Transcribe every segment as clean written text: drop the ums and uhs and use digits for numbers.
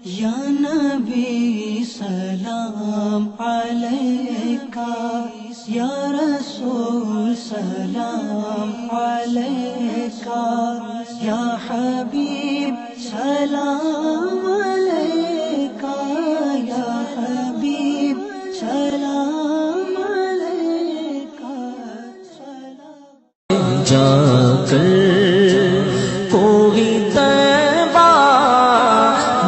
یا نبی سلام علیکہ، یا رسول سلام علیکہ، یا حبیب سلام علیکہ، یا حبیب سلام علیکہ، سلام جا کر کوئی طیبہ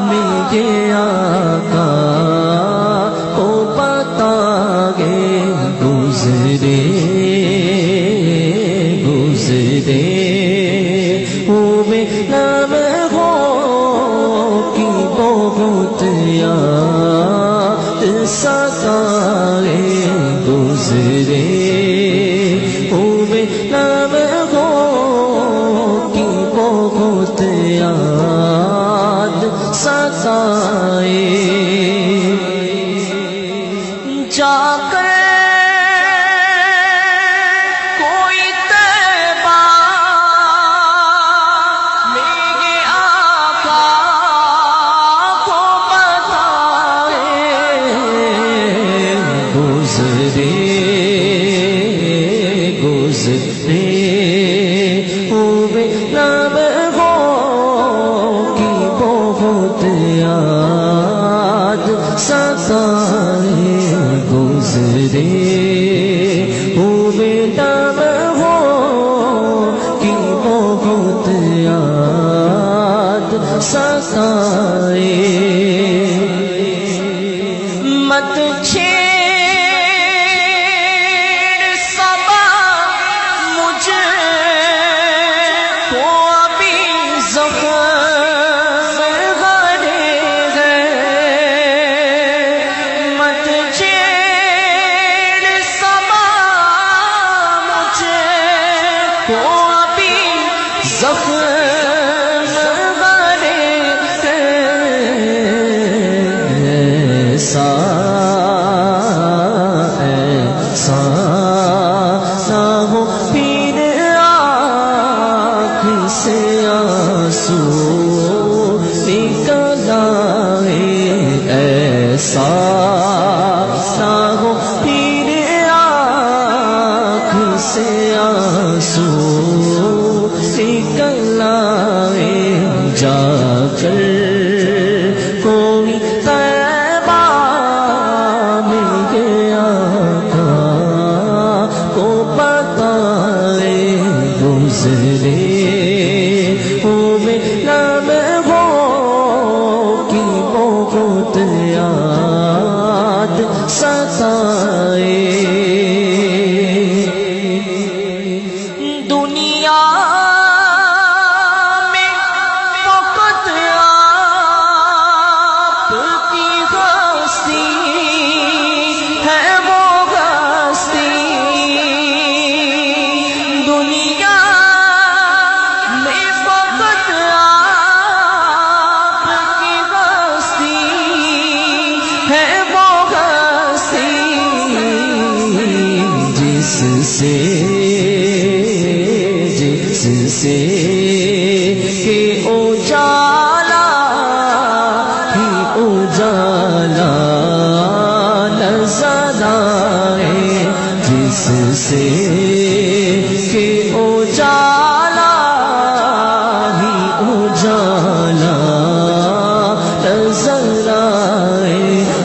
میرے آقا کو بتا گے، گزرے ہوئے نام ہو کی بہت یاد ستائے، گزرے ہوئے نام ہو کی بہت یاد ستائے، جا کر کوئی طیبہ میرے آقا کو بتائے، گزرے ہوئے نام ہو کی بہت یاد ستائے، گزرے ہوئے نام ہو کی بہت یاد ستائے، مت چھیڑ صبا مجھے کو ابھی زخم غرے ہے، مت چھیڑ صبا مجھے کو ابھی زخم غرے ہے، ایسا نہ ہو پھر آنکھ سے آنسو نکل آئے، ایسا نہ ہو پھر آنکھ سے آنسو نکل آئے، جا کر کوئی طیبہ میرے آقا کو بتائے، گزرے ہوئے نام ہو کی بہت یاد ستائے، دنیا میں فقط آپ کی ہستی ہے، وہ ہستی دنیا میں فقط آپ کی ہستی ہے، وہ ہستی جس سے کہ اجالا ہی اجالا نظر آئے، جس سے